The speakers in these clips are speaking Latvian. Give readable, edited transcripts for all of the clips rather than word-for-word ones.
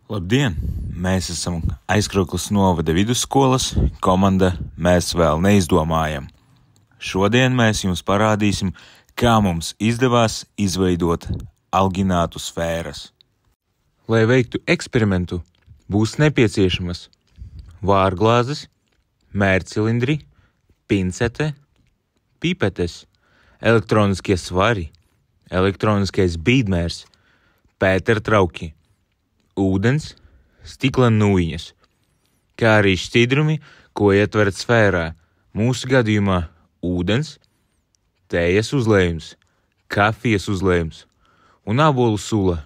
Labdien! Mēs esam Aizkraukles novada vidusskolas komanda Mēs vēl neizdomājam. Šodien mēs jums parādīsim, kā mums izdevās izveidot alginātu sfēras. Lai veiktu eksperimentu, būs nepieciešamas vārglāzes, mērcilindri, pincete, pipetes, elektroniskie svari, elektroniskais bīdmērs, pētertrauki, ūdens, stikla nūjiņas, kā arī šķidrumi, ko ietverat sfērā, mūsu gadījumā ūdens, tējas uzlējums, kafijas uzlējums un ābolu sula,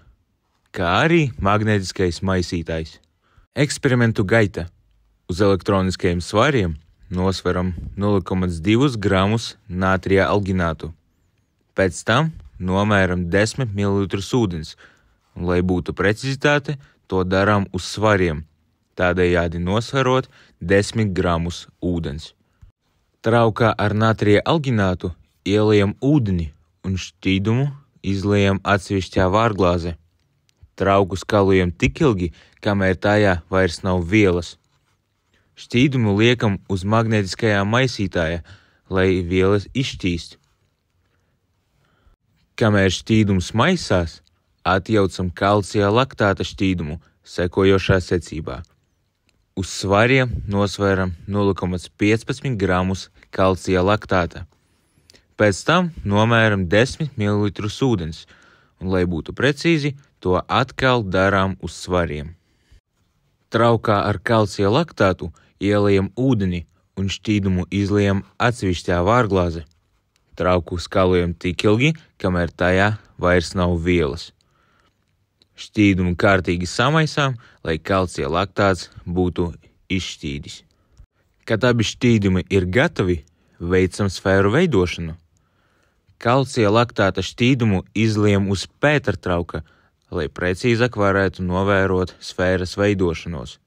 kā arī magnētiskais maisītājs. Eksperimentu gaita. Uz elektroniskajiem svariem nosveram 0,2 gramus nātrija alginātu. Pēc tam nomēram 10 ml ūdens, un, lai būtu precizitāte, to darām uz svariem, tādējādi nosverot 10 gramus ūdens. Traukā ar nātrija alginātu ieliejam ūdeni un šķīdumu izliejam atsevišķā vārglāzē. Trauku skalojam tik ilgi, kamēr tajā vairs nav vielas. Šķīdumu liekam uz magnētiskajā maisītājā, lai vielas izšķīst. Kamēr šķīdums maisās, atjaucam kalcija laktāta šķīdumu sekojošā secībā. Uz svariem nosvēram 0,15 gramus kalcija laktāta. Pēc tam nomēram 10 ml ūdens, un, lai būtu precīzi, to atkal darām uz svariem. Traukā ar kalcija laktātu ieliejam ūdeni un šķīdumu izliejam atsevišķā vārglāze. Trauku skalojam tik ilgi, kamēr tajā vairs nav vielas. Šķīdumu kārtīgi samaisām, lai kalcija laktāts būtu izšķīdis. Kad abi šķīdumi ir gatavi, veicam sfēru veidošanu. Kalcija laktāta šķīdumu izliejam uz pētertrauka, lai precīzāk varētu novērot sfēras veidošanos.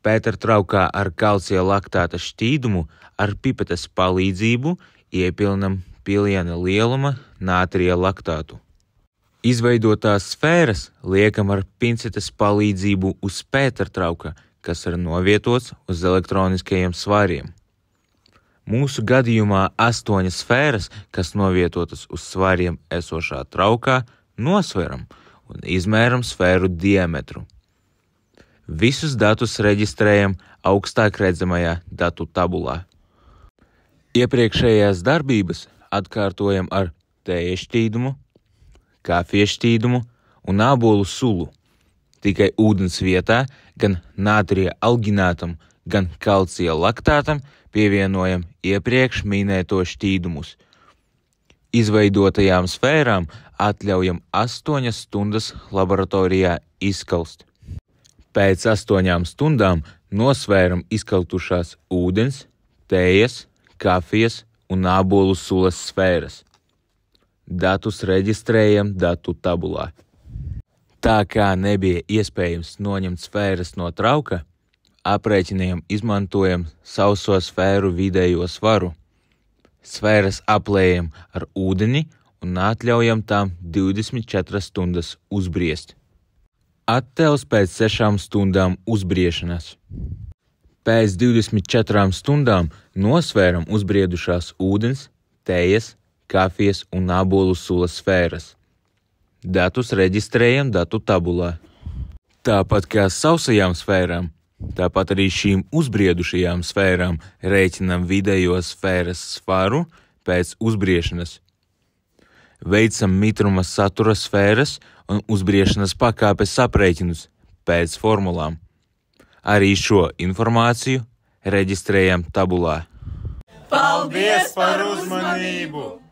Pētertraukā ar kalcija laktāta šķīdumu ar pipetes palīdzību iepilnam piliena lieluma nātrija laktātu. Izveidotās sfēras liekam ar pincetes palīdzību uz pētertrauka, kas ir novietots uz elektroniskajiem svariem. Mūsu gadījumā 8 sfēras, kas novietotas uz svariem esošā traukā, nosveram un izmēram sfēru diametru. Visus datus reģistrējam augstāk redzamajā datu tabulā. Iepriekšējās darbības atkārtojam ar tējas šķīdumu, kafijas šķīdumu un ābolu sulu. Tikai ūdens vietā gan nātrija alginātam, gan kalcija laktātam pievienojam iepriekš minēto šķīdumus. Izveidotajām sfērām atļaujam 8 stundas laboratorijā izkalst. Pēc 8 stundām nosvēram izkaltušās ūdens, tējas, kafijas un ābolu sulas sfēras. Datus reģistrējam datu tabulā. Tā kā nebija iespējams noņemt sfēras no trauka, aprēķiniem izmantojam sauso sfēru vidējo svaru. Sfēras aplējam ar ūdeni un atļaujam tām 24 stundas uzbriest. Attēls pēc 6 stundām uzbriešanas. Pēc 24 stundām nosvēram uzbriedušās ūdens, tējas, kafijas un ābolu sulas sfēras. Datus reģistrējam datu tabulā. Tāpat kā sausajām sfērām, tāpat arī šīm uzbriedušajām sfērām rēķinam vidējo sfēras svaru pēc uzbriešanas. Veicam mitruma satura sfēras un uzbriešanas pakāpes aprēķinus pēc formulām. Arī šo informāciju reģistrējam tabulā. Paldies par uzmanību!